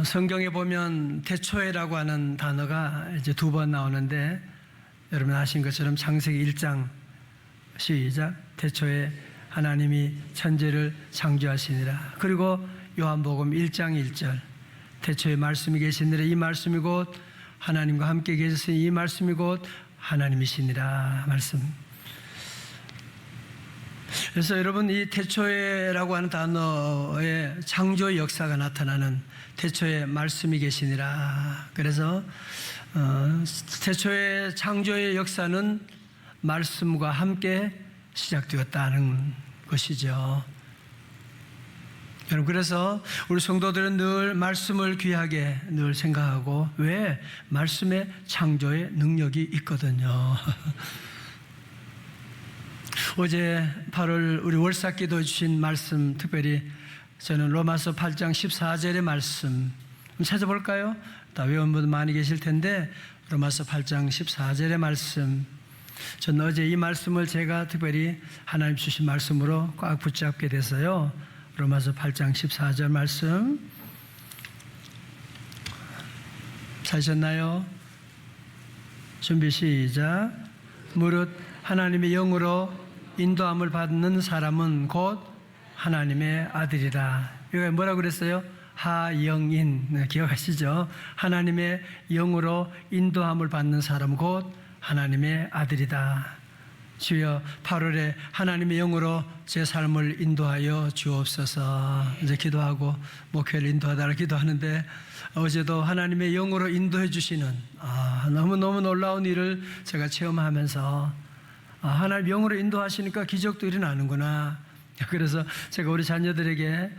성경에 보면 태초에라고 하는 단어가 이제 2번 나오는데, 여러분 아신 것처럼 창세기 1장 시작, 태초에 하나님이 천지를 창조하시니라. 그리고 요한복음 1장 1절, 태초에 말씀이 계시니라. 이 말씀이 곧 하나님과 함께 계셨으니 이 말씀이 곧 하나님이시니라 말씀. 그래서 여러분, 이 태초에라고 하는 단어에 창조의 역사가 나타나는, 태초에 말씀이 계시니라. 그래서 태초의 창조의 역사는 말씀과 함께 시작되었다는 것이죠. 여러분, 그래서 우리 성도들은 늘 말씀을 귀하게 늘 생각하고, 왜? 말씀에 창조의 능력이 있거든요. 어제 8월 우리 월삭기도해 주신 말씀, 특별히 저는 로마서 8장 14절의 말씀 한번 찾아볼까요? 다 외운 분 많이 계실 텐데, 로마서 8장 14절의 말씀, 저는 어제 이 말씀을 제가 특별히 하나님 주신 말씀으로 꽉 붙잡게 돼서요. 로마서 8장 14절 말씀 찾으셨나요? 준비 시작. 무릇 하나님의 영으로 인도함을 받는 사람은 곧 하나님의 아들이라. 여기 뭐라고 그랬어요? 하영인, 기억하시죠? 하나님의 영으로 인도함을 받는 사람은 곧 하나님의 아들이다. 주여, 8월에 하나님의 영으로 제 삶을 인도하여 주옵소서. 이제 기도하고 목회를 인도하다가 기도하는데, 어제도 하나님의 영으로 인도해 주시는 너무너무 놀라운 일을 제가 체험하면서, 하나님 영으로 인도하시니까 기적도 일어나는구나. 그래서 제가 우리 자녀들에게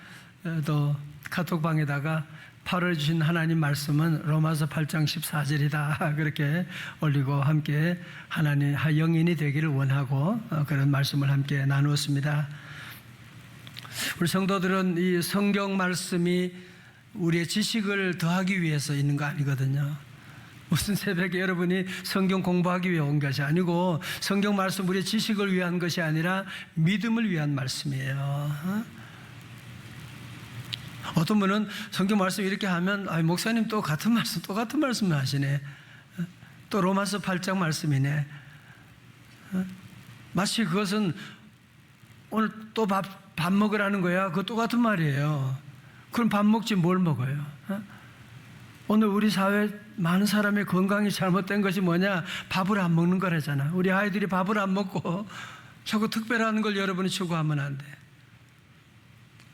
또 카톡방에다가 8월에 주신 하나님 말씀은 로마서 8장 14절이다 그렇게 올리고, 함께 하나님 영인이 되기를 원하고 그런 말씀을 함께 나누었습니다. 우리 성도들은 이 성경 말씀이 우리의 지식을 더하기 위해서 있는 거 아니거든요. 무슨 새벽에 여러분이 성경 공부하기 위해 온 것이 아니고, 성경 말씀 우리의 지식을 위한 것이 아니라 믿음을 위한 말씀이에요. 어떤 분은 성경 말씀 이렇게 하면, 목사님 또 같은 말씀, 똑같은 말씀을 하시네. 또 로마서 8장 말씀이네. 마치 그것은 오늘 또 밥 먹으라는 거야. 그거 똑같은 말이에요. 그럼 밥 먹지 뭘 먹어요? 오늘 우리 사회 많은 사람의 건강이 잘못된 것이 뭐냐? 밥을 안 먹는 거라잖아. 우리 아이들이 밥을 안 먹고 자꾸 특별한 걸 여러분이 추구하면 안 돼.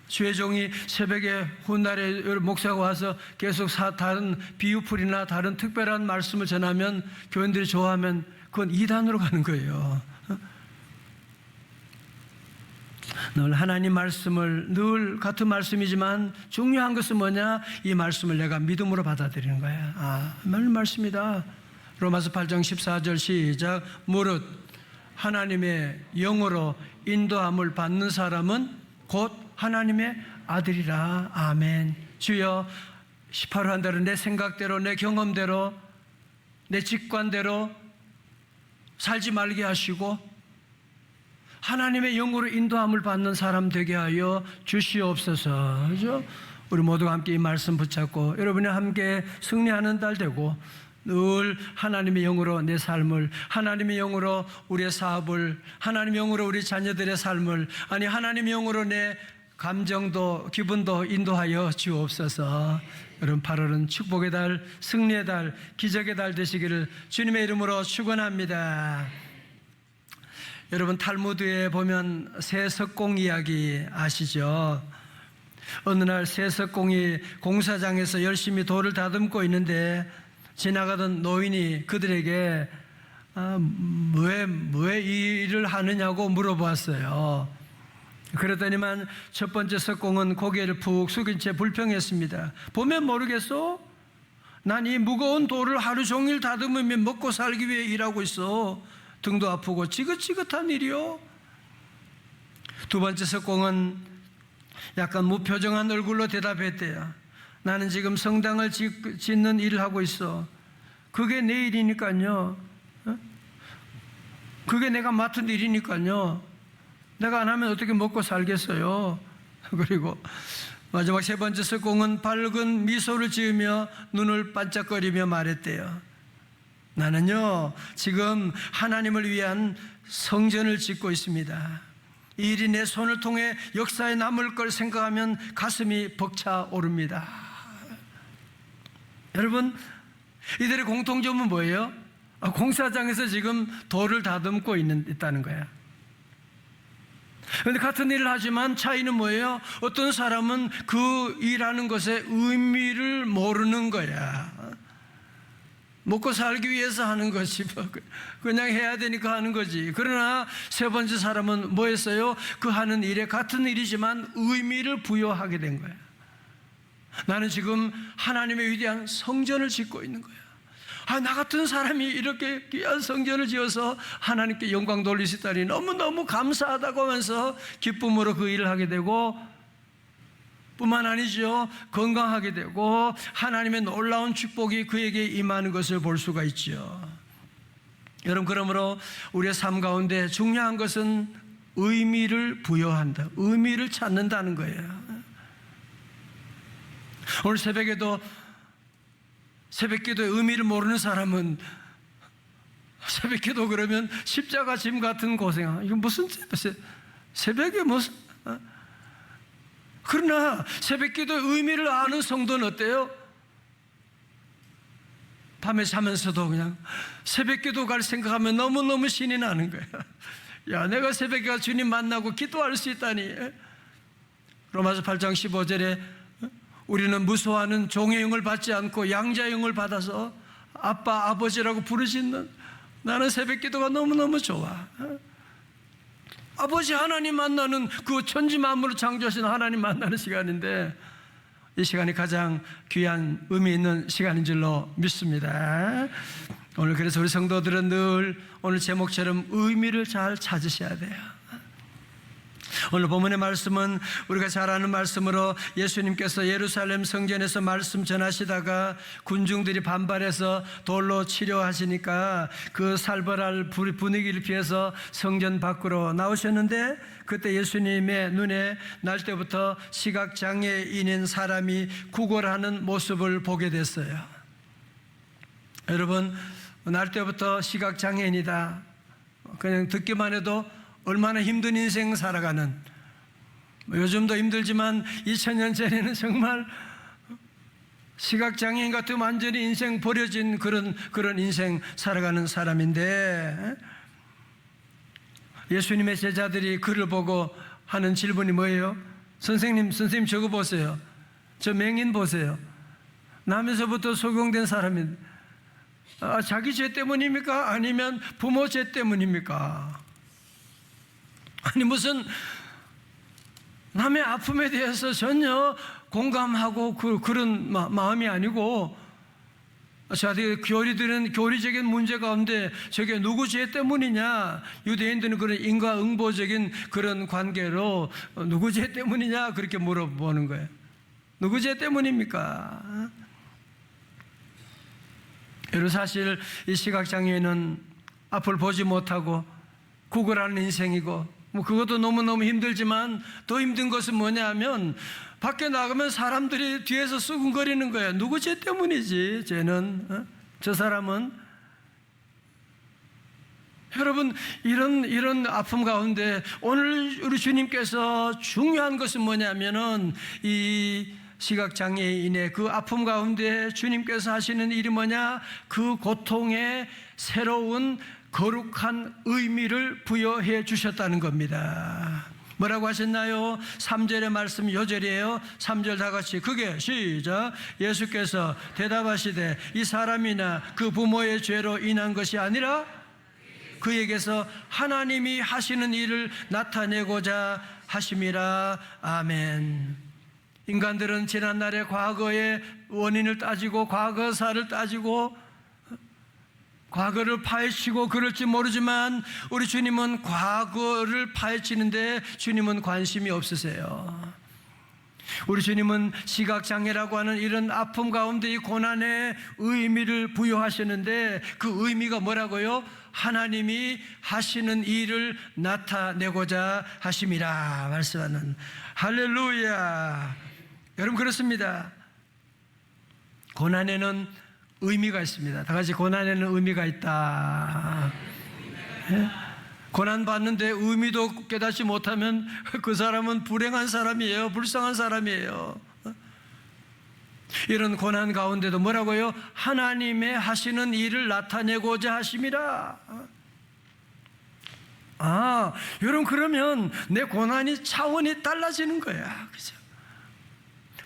주의 종이 새벽에 훗날에 목사가 와서 계속 다른 비유풀이나 다른 특별한 말씀을 전하면 교인들이 좋아하면 그건 이단으로 가는 거예요. 늘 하나님 말씀을, 늘 같은 말씀이지만 중요한 것은 뭐냐? 이 말씀을 내가 믿음으로 받아들이는 거야. 하나님 말씀이다. 로마서 8장 14절 시작. 무릇 하나님의 영으로 인도함을 받는 사람은 곧 하나님의 아들이라. 아멘. 주여, 18호 한 대로 내 생각대로, 내 경험대로, 내 직관대로 살지 말게 하시고 하나님의 영으로 인도함을 받는 사람 되게 하여 주시옵소서. 그죠? 우리 모두가 함께 이 말씀 붙잡고 여러분이 함께 승리하는 달 되고, 늘 하나님의 영으로 내 삶을, 하나님의 영으로 우리의 사업을, 하나님의 영으로 우리 자녀들의 삶을, 하나님의 영으로 내 감정도 기분도 인도하여 주옵소서. 여러분, 8월은 축복의 달, 승리의 달, 기적의 달 되시기를 주님의 이름으로 축원합니다. 여러분, 탈무드에 보면 세석공 이야기 아시죠? 어느 날 세석공이 공사장에서 열심히 돌을 다듬고 있는데 지나가던 노인이 그들에게 왜 이 일을 하느냐고 물어보았어요. 그랬더니만 첫 번째 석공은 고개를 푹 숙인 채 불평했습니다. 보면 모르겠어? 난 이 무거운 돌을 하루 종일 다듬으며 먹고 살기 위해 일하고 있어. 등도 아프고 지긋지긋한 일이요. 두 번째 석공은 약간 무표정한 얼굴로 대답했대요. 나는 지금 성당을 짓는 일을 하고 있어. 그게 내 일이니까요. 그게 내가 맡은 일이니까요. 내가 안 하면 어떻게 먹고 살겠어요. 그리고 마지막 세 번째 석공은 밝은 미소를 지으며 눈을 반짝거리며 말했대요. 나는요, 지금 하나님을 위한 성전을 짓고 있습니다. 이 일이 내 손을 통해 역사에 남을 걸 생각하면 가슴이 벅차오릅니다. 여러분, 이들의 공통점은 뭐예요? 공사장에서 지금 돌을 다듬고 있다는 거야. 그런데 같은 일을 하지만 차이는 뭐예요? 어떤 사람은 그 일하는 것의 의미를 모르는 거야. 먹고 살기 위해서 하는 거지, 그냥 해야 되니까 하는 거지. 그러나 세 번째 사람은 뭐 했어요? 그 하는 일에 같은 일이지만 의미를 부여하게 된 거야. 나는 지금 하나님의 위대한 성전을 짓고 있는 거야. 나 같은 사람이 이렇게 귀한 성전을 지어서 하나님께 영광 돌릴 수 있다니 너무너무 감사하다고 하면서 기쁨으로 그 일을 하게 되고, 뿐만 아니죠, 건강하게 되고 하나님의 놀라운 축복이 그에게 임하는 것을 볼 수가 있죠. 여러분, 그러므로 우리의 삶 가운데 중요한 것은 의미를 부여한다, 의미를 찾는다는 거예요. 오늘 새벽에도 새벽기도의 의미를 모르는 사람은 새벽기도 그러면 십자가 짐 같은 고생, 이거 무슨 새벽에 무슨, 그러나 새벽기도의 의미를 아는 성도는 어때요? 밤에 자면서도 그냥 새벽기도 갈 생각하면 너무너무 신이 나는 거야. 야, 내가 새벽에 가 주님 만나고 기도할 수 있다니. 로마서 8장 15절에 우리는 무소하는 종의 영을 받지 않고 양자의 영을 받아서 아빠, 아버지라고 부르시는, 나는 새벽기도가 너무너무 좋아. 아버지 하나님 만나는, 그 천지 만물을 창조하신 하나님 만나는 시간인데, 이 시간이 가장 귀한 의미 있는 시간인 줄로 믿습니다. 오늘 그래서 우리 성도들은 늘 오늘 제목처럼 의미를 잘 찾으셔야 돼요. 오늘 본문의 말씀은 우리가 잘 아는 말씀으로, 예수님께서 예루살렘 성전에서 말씀 전하시다가 군중들이 반발해서 돌로 치료하시니까 그 살벌할 분위기를 피해서 성전 밖으로 나오셨는데, 그때 예수님의 눈에 날 때부터 시각장애인인 사람이 구걸하는 모습을 보게 됐어요. 여러분, 날 때부터 시각장애인이다, 그냥 듣기만 해도 얼마나 힘든 인생 살아가는, 요즘도 힘들지만 2000년 전에는 정말 시각장애인 같은 완전히 인생 버려진 그런 인생 살아가는 사람인데, 예수님의 제자들이 그를 보고 하는 질문이 뭐예요? 선생님 저거 보세요. 저 맹인 보세요. 나면서부터 소경된 사람인데, 자기 죄 때문입니까? 아니면 부모 죄 때문입니까? 아니, 무슨 남의 아픔에 대해서 전혀 공감하고 그런 마음이 아니고, 저한테 교리적인 문제 가운데 저게 누구 죄 때문이냐, 유대인들은 그런 인과응보적인 그런 관계로 누구 죄 때문이냐 그렇게 물어보는 거예요. 누구 죄 때문입니까? 여러분, 사실 이 시각장애인은 앞을 보지 못하고 구걸하는 인생이고, 그것도 너무너무 힘들지만 더 힘든 것은 뭐냐 하면, 밖에 나가면 사람들이 뒤에서 수군거리는 거야. 누구 죄 때문이지, 쟤는, 저 사람은. 여러분, 이런 아픔 가운데 오늘 우리 주님께서 중요한 것은 뭐냐면은, 이 시각장애인의 그 아픔 가운데 주님께서 하시는 일이 뭐냐, 그 고통에 새로운 거룩한 의미를 부여해 주셨다는 겁니다. 뭐라고 하셨나요? 3절의 말씀 요절이에요. 3절 다 같이 그게 시작. 예수께서 대답하시되 이 사람이나 그 부모의 죄로 인한 것이 아니라 그에게서 하나님이 하시는 일을 나타내고자 하심이라. 아멘. 인간들은 지난날의 과거의 원인을 따지고 과거사를 따지고 과거를 파헤치고 그럴지 모르지만, 우리 주님은 과거를 파헤치는데 주님은 관심이 없으세요. 우리 주님은 시각장애라고 하는 이런 아픔 가운데 이 고난에 의미를 부여하시는데, 그 의미가 뭐라고요? 하나님이 하시는 일을 나타내고자 하심이라 말씀하는, 할렐루야. 여러분 그렇습니다. 고난에는 의미가 있습니다. 다 같이 고난에는 의미가 있다. 예? 고난 받는데 의미도 깨닫지 못하면 그 사람은 불행한 사람이에요. 불쌍한 사람이에요. 이런 고난 가운데도 뭐라고요? 하나님의 하시는 일을 나타내고자 하심이라. 여러분 그러면 내 고난이 차원이 달라지는 거야. 그죠?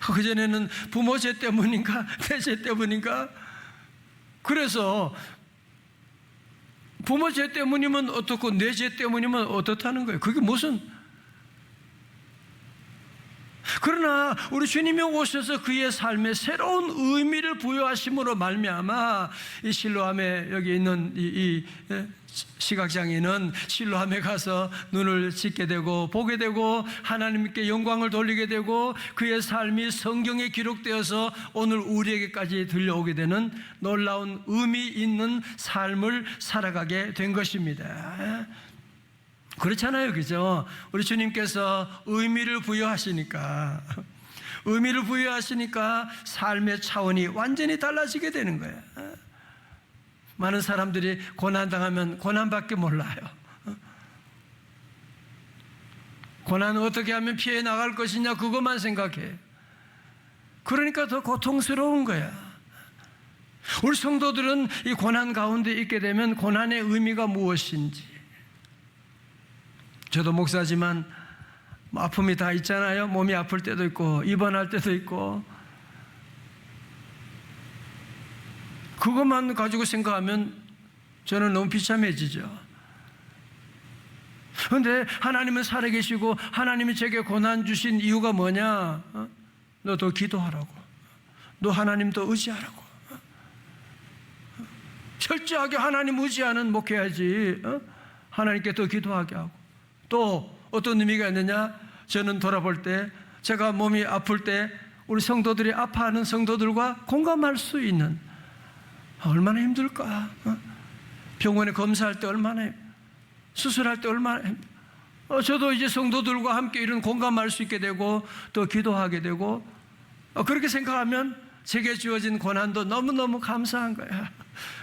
그전에는 부모 죄 때문인가 내 죄 때문인가. 그래서 부모 죄 때문이면 어떻고 내 죄 때문이면 어떻다는 거예요. 그게 무슨. 그러나 우리 주님이 오셔서 그의 삶에 새로운 의미를 부여하심으로 말미암아 이 실로암에 여기 있는 이 시각장애인은 실로암에 가서 눈을 짓게 되고 보게 되고 하나님께 영광을 돌리게 되고 그의 삶이 성경에 기록되어서 오늘 우리에게까지 들려오게 되는 놀라운 의미 있는 삶을 살아가게 된 것입니다. 그렇잖아요, 그죠? 우리 주님께서 의미를 부여하시니까 삶의 차원이 완전히 달라지게 되는 거예요. 많은 사람들이 고난당하면 고난밖에 몰라요. 고난은 어떻게 하면 피해 나갈 것이냐 그것만 생각해. 그러니까 더 고통스러운 거야. 우리 성도들은 이 고난 가운데 있게 되면 고난의 의미가 무엇인지, 저도 목사지만 아픔이 다 있잖아요. 몸이 아플 때도 있고 입원할 때도 있고. 그것만 가지고 생각하면 저는 너무 비참해지죠. 그런데 하나님은 살아계시고 하나님이 제게 고난 주신 이유가 뭐냐? 너 더 기도하라고. 너 하나님 더 의지하라고. 철저하게 하나님 의지하는 목회야지. 하나님께 더 기도하게 하고. 또 어떤 의미가 있느냐? 저는 돌아볼 때 제가 몸이 아플 때 우리 성도들이 아파하는 성도들과 공감할 수 있는, 얼마나 힘들까? 병원에 검사할 때 얼마나, 수술할 때 얼마나 저도 이제 성도들과 함께 이런 공감할 수 있게 되고 또 기도하게 되고, 그렇게 생각하면 제게 주어진 고난도 너무너무 감사한 거야.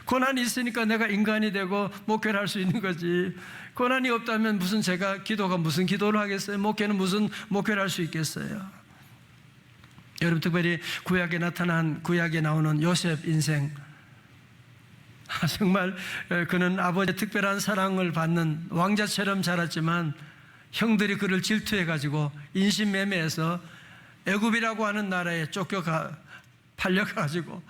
고난이 있으니까 내가 인간이 되고 목회를 할 수 있는 거지. 고난이 없다면 무슨 제가 기도가 무슨 기도를 하겠어요? 목회는 무슨 목회를 할 수 있겠어요? 여러분 특별히 구약에 나타난, 구약에 나오는 요셉 인생, 정말 그는 아버지의 특별한 사랑을 받는 왕자처럼 자랐지만 형들이 그를 질투해가지고 인신매매해서 애굽이라고 하는 나라에 팔려가지고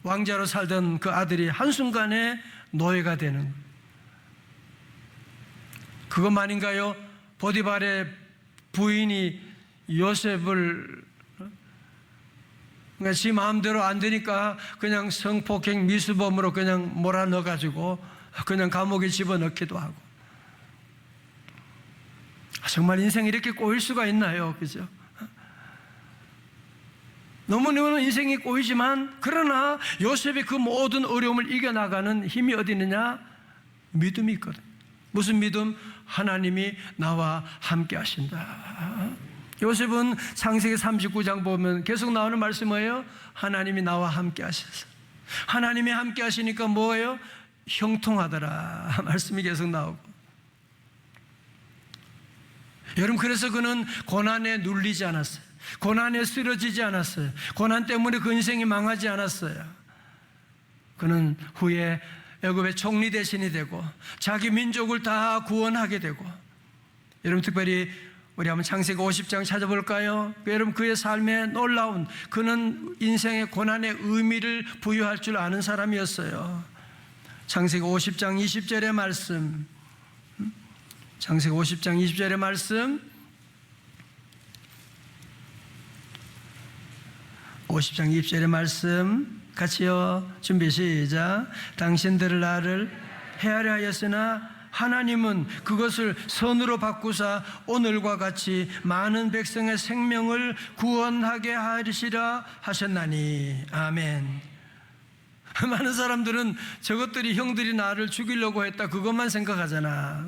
왕자로 살던 그 아들이 한순간에 노예가 되는, 그것만인가요? 보디발의 부인이 요셉을 그러니까 지 마음대로 안 되니까 그냥 성폭행 미수범으로 그냥 몰아넣어가지고 그냥 감옥에 집어넣기도 하고. 정말 인생이 이렇게 꼬일 수가 있나요? 그죠? 너무너무 인생이 꼬이지만 그러나 요셉이 그 모든 어려움을 이겨나가는 힘이 어디 있느냐? 믿음이 있거든. 무슨 믿음? 하나님이 나와 함께 하신다. 요셉은 창세기 39장 보면 계속 나오는 말씀이 뭐예요? 하나님이 나와 함께 하셔서. 하나님이 함께 하시니까 뭐예요? 형통하더라 말씀이 계속 나오고. 여러분 그래서 그는 고난에 눌리지 않았어요. 고난에 쓰러지지 않았어요. 고난 때문에 그 인생이 망하지 않았어요. 그는 후에 애굽의 총리 대신이 되고 자기 민족을 다 구원하게 되고. 여러분 특별히 우리 한번 창세기 50장 찾아볼까요? 여러분 그의 삶에 놀라운, 그는 인생의 고난의 의미를 부여할 줄 아는 사람이었어요. 창세기 50장 20절의 말씀, 창세기 50장 20절의 말씀, 50장 20절의 말씀 같이요. 준비 시작. 당신들을 나를 헤아려 하였으나 하나님은 그것을 선으로 바꾸사 오늘과 같이 많은 백성의 생명을 구원하게 하시라 하셨나니. 아멘. 많은 사람들은 저것들이 형들이 나를 죽이려고 했다 그것만 생각하잖아.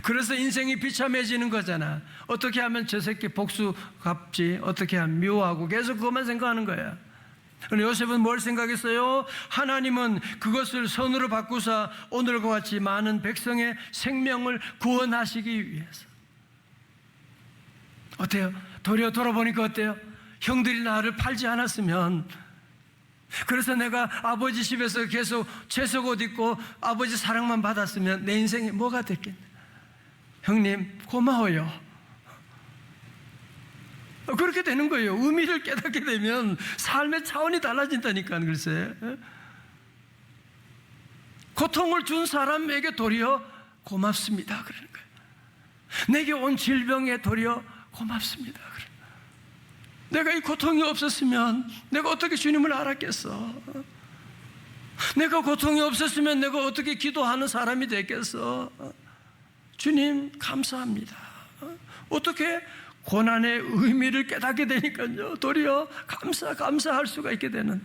그래서 인생이 비참해지는 거잖아. 어떻게 하면 저 새끼 복수 갚지, 어떻게 하면 미워하고 계속 그것만 생각하는 거야. 그런데 요셉은 뭘 생각했어요? 하나님은 그것을 선으로 바꾸사 오늘과 같이 많은 백성의 생명을 구원하시기 위해서. 어때요? 도리어 돌아보니까 어때요? 형들이 나를 팔지 않았으면, 그래서 내가 아버지 집에서 계속 채석 옷 입고 아버지 사랑만 받았으면 내 인생이 뭐가 됐겠냐. 형님 고마워요. 그렇게 되는 거예요. 의미를 깨닫게 되면 삶의 차원이 달라진다니까. 글쎄, 고통을 준 사람에게 도리어 고맙습니다 그러는 거예요. 내게 온 질병에 도리어 고맙습니다. 내가 이 고통이 없었으면 내가 어떻게 주님을 알았겠어? 내가 고통이 없었으면 내가 어떻게 기도하는 사람이 됐겠어? 주님 감사합니다. 어떻게 고난의 의미를 깨닫게 되니까요, 도리어 감사할 수가 있게 되는,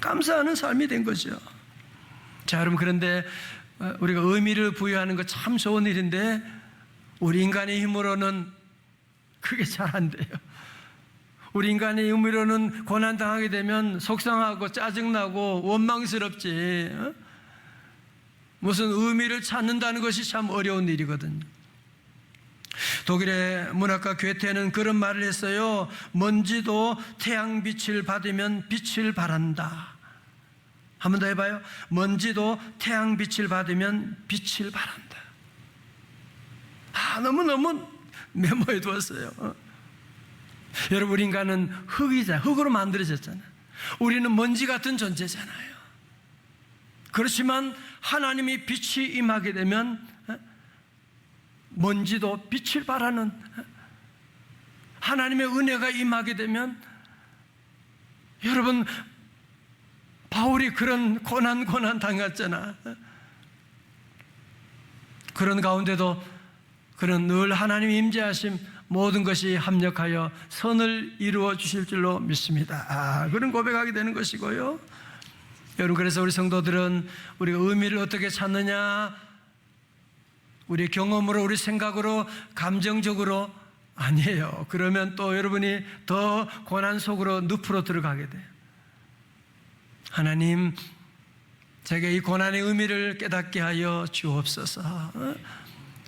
감사하는 삶이 된 거죠. 자, 여러분, 그런데 우리가 의미를 부여하는 거 참 좋은 일인데 우리 인간의 힘으로는 그게 잘 안 돼요. 우리 인간의 의미로는 고난당하게 되면 속상하고 짜증나고 원망스럽지, 무슨 의미를 찾는다는 것이 참 어려운 일이거든요. 독일의 문학가 괴테는 그런 말을 했어요. 먼지도 태양빛을 받으면 빛을 발한다. 한 번 더 해봐요. 먼지도 태양빛을 받으면 빛을 발한다. 너무너무 메모해 두었어요. 여러분, 우리 인간은 흙으로 만들어졌잖아요. 우리는 먼지 같은 존재잖아요. 그렇지만 하나님이 빛이 임하게 되면 먼지도 빛을 발하는, 하나님의 은혜가 임하게 되면, 여러분, 바울이 그런 고난 당했잖아. 그런 가운데도 그런 늘 하나님의 임재하심, 모든 것이 합력하여 선을 이루어 주실 줄로 믿습니다. 그런 고백하게 되는 것이고요. 여러분, 그래서 우리 성도들은 우리가 의미를 어떻게 찾느냐? 우리 경험으로, 우리 생각으로, 감정적으로 아니에요. 그러면 또 여러분이 더 고난 속으로 늪으로 들어가게 돼요. 하나님, 제게 이 고난의 의미를 깨닫게 하여 주옵소서.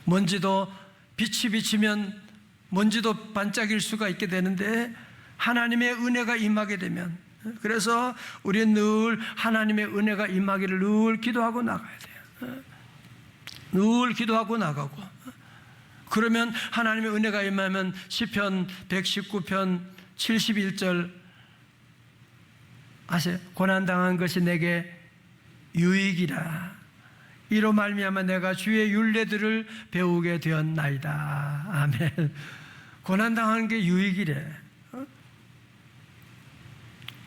먼지도 빛이 비치면 먼지도 반짝일 수가 있게 되는데 하나님의 은혜가 임하게 되면, 그래서 우리는 늘 하나님의 은혜가 임하기를 늘 기도하고 나가야 돼요. 늘 기도하고 나가고, 그러면 하나님의 은혜가 임하면 시편 119편 71절 아세요? 고난당한 것이 내게 유익이라. 이로 말미암아 내가 주의 율례들을 배우게 되었나이다. 아멘. 고난당하는 게 유익이래.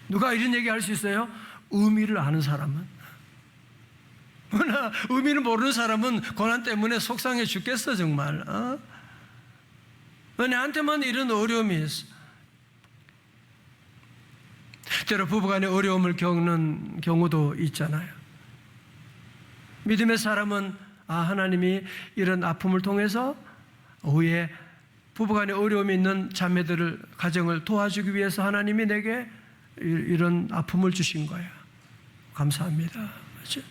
누가 이런 얘기 할 수 있어요? 의미를 아는 사람은. 그러나 의미를 모르는 사람은 고난 때문에 속상해 죽겠어 정말. 내한테만 이런 어려움이 있어. 때로 부부간의 어려움을 겪는 경우도 있잖아요. 믿음의 사람은 하나님이 이런 아픔을 통해서 후에 부부간에 어려움이 있는 자매들을, 가정을 도와주기 위해서 하나님이 내게 이런 아픔을 주신 거예요. 감사합니다. 그렇죠?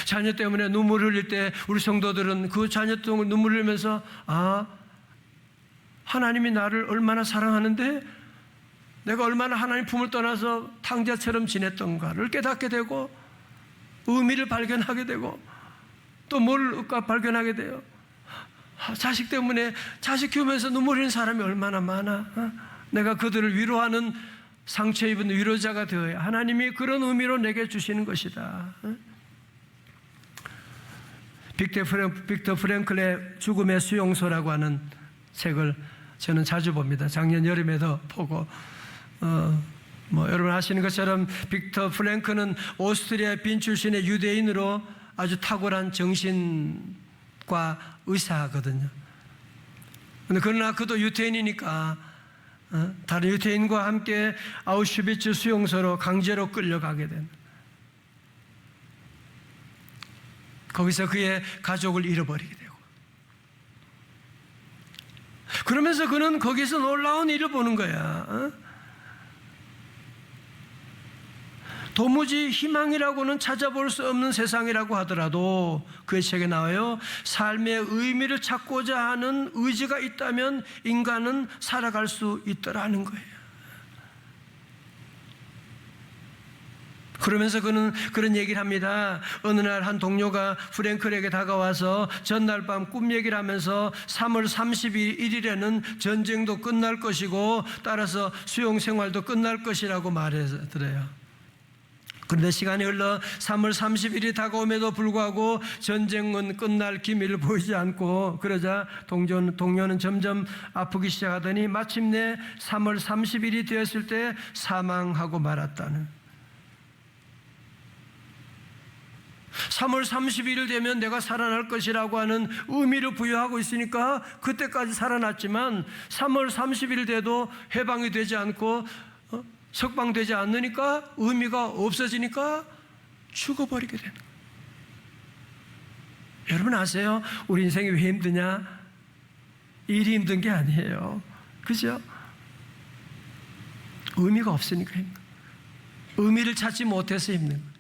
자녀 때문에 눈물을 흘릴 때 우리 성도들은 그 자녀 때문에 눈물을 흘리면서 하나님이 나를 얼마나 사랑하는데 내가 얼마나 하나님 품을 떠나서 탕자처럼 지냈던가를 깨닫게 되고 의미를 발견하게 되고 또 뭘 발견하게 돼요? 자식 때문에 자식 키우면서 눈물 흘리는 사람이 얼마나 많아. 내가 그들을 위로하는 상처 입은 위로자가 되어야 하나님이 그런 의미로 내게 주시는 것이다. 빅터 프랭클의 죽음의 수용소라고 하는 책을 저는 자주 봅니다. 작년 여름에도 보고 여러분 아시는 것처럼 빅터 프랭클은 오스트리아 빈 출신의 유대인으로 아주 탁월한 정신과 의사거든요. 그러나 그도 유태인이니까 다른 유태인과 함께 아우슈비츠 수용소로 강제로 끌려가게 된. 거기서 그의 가족을 잃어버리게 되고, 그러면서 그는 거기서 놀라운 일을 보는 거야. 도무지 희망이라고는 찾아볼 수 없는 세상이라고 하더라도 그의 책에 나와요. 삶의 의미를 찾고자 하는 의지가 있다면 인간은 살아갈 수 있더라는 거예요. 그러면서 그는 그런 얘기를 합니다. 어느 날 한 동료가 프랭클에게 다가와서 전날 밤 꿈 얘기를 하면서 3월 31일에는 전쟁도 끝날 것이고 따라서 수용 생활도 끝날 것이라고 말해더래요. 그런데 시간이 흘러 3월 30일이 다가옴에도 불구하고 전쟁은 끝날 기미를 보이지 않고, 그러자 동료는 점점 아프기 시작하더니 마침내 3월 30일이 되었을 때 사망하고 말았다는. 3월 31일 되면 내가 살아날 것이라고 하는 의미를 부여하고 있으니까 그때까지 살아났지만 3월 30일 돼도 해방이 되지 않고 석방되지 않으니까 의미가 없어지니까 죽어버리게 되는 거예요. 여러분 아세요? 우리 인생이 왜 힘드냐? 일이 힘든 게 아니에요. 그죠? 의미가 없으니까 힘든 거예요. 의미를 찾지 못해서 힘든 거예요.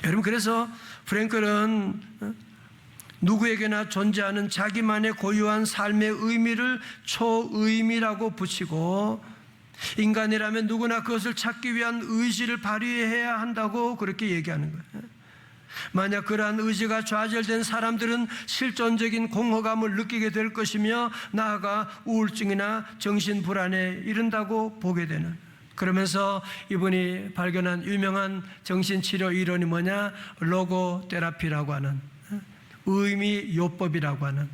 여러분, 그래서 프랭클은 누구에게나 존재하는 자기만의 고유한 삶의 의미를 초의미라고 붙이고, 인간이라면 누구나 그것을 찾기 위한 의지를 발휘해야 한다고 그렇게 얘기하는 거예요. 만약 그러한 의지가 좌절된 사람들은 실존적인 공허감을 느끼게 될 것이며 나아가 우울증이나 정신불안에 이른다고 보게 되는, 그러면서 이분이 발견한 유명한 정신치료 이론이 뭐냐? 로고 테라피라고 하는, 의미 요법이라고 하는.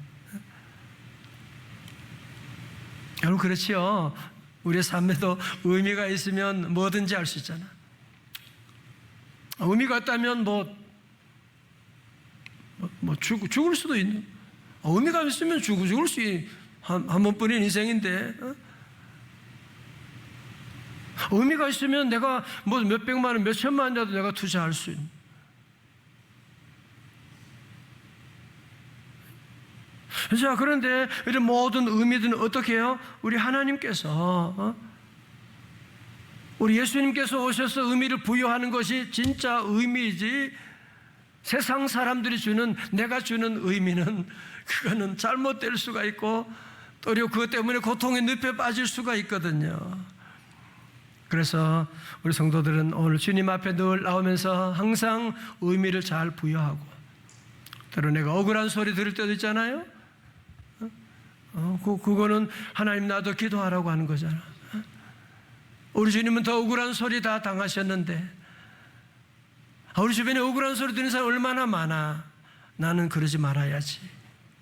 여러분 그렇지요? 우리의 삶에도 의미가 있으면 뭐든지 할 수 있잖아. 의미가 없다면 죽을 수도 있는. 의미가 있으면 죽을 수 있는 한 번뿐인 인생인데, 의미가 있으면 내가 몇백만 원, 몇천만 원이라도 내가 투자할 수 있는. 자, 그런데 이런 모든 의미들은 어떻게 해요? 우리 하나님께서, 우리 예수님께서 오셔서 의미를 부여하는 것이 진짜 의미이지, 세상 사람들이 주는, 내가 주는 의미는 그거는 잘못될 수가 있고 또 그것 때문에 고통의 늪에 빠질 수가 있거든요. 그래서 우리 성도들은 오늘 주님 앞에 늘 나오면서 항상 의미를 잘 부여하고, 때로 내가 억울한 소리 들을 때도 있잖아요. 그거는 하나님 나도 기도하라고 하는 거잖아. 우리 주님은 더 억울한 소리 다 당하셨는데, 우리 주변에 억울한 소리 듣는 사람 얼마나 많아. 나는 그러지 말아야지.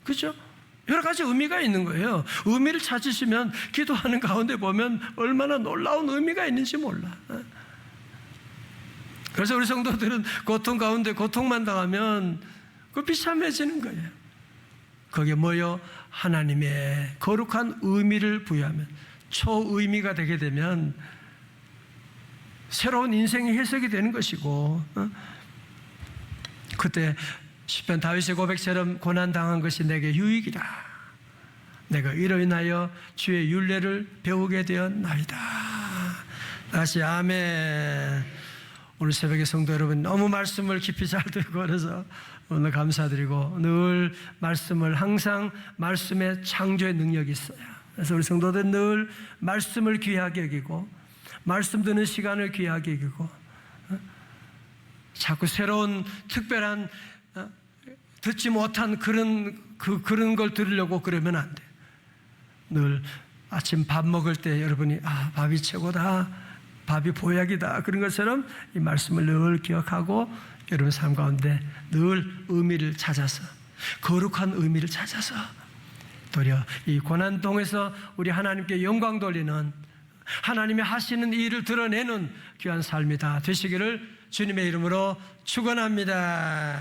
그죠? 여러 가지 의미가 있는 거예요. 의미를 찾으시면 기도하는 가운데 보면 얼마나 놀라운 의미가 있는지 몰라. 그래서 우리 성도들은 고통 가운데 고통만 당하면 그 비참해지는 거예요. 그게 뭐요? 하나님의 거룩한 의미를 부여하면, 초의미가 되게 되면 새로운 인생이 해석이 되는 것이고, 그때 시편 다윗의 고백처럼 고난당한 것이 내게 유익이라. 내가 이로 인하여 주의 율례를 배우게 되었나이다. 다시 아멘. 오늘 새벽에 성도 여러분, 너무 말씀을 깊이 잘 듣고 그래서 오늘 감사드리고, 늘 말씀을, 항상 말씀에 창조의 능력이 있어요. 그래서 우리 성도들 늘 말씀을 귀하게 여기고, 말씀 듣는 시간을 귀하게 여기고, 자꾸 새로운 특별한 듣지 못한 그런 걸 들으려고 그러면 안 돼. 늘 아침 밥 먹을 때 여러분이 밥이 최고다, 밥이 보약이다, 그런 것처럼 이 말씀을 늘 기억하고 여러분 삶 가운데 늘 의미를 찾아서, 거룩한 의미를 찾아서 도리어 이 고난동에서 우리 하나님께 영광 돌리는, 하나님이 하시는 일을 드러내는 귀한 삶이 다 되시기를 주님의 이름으로 축원합니다.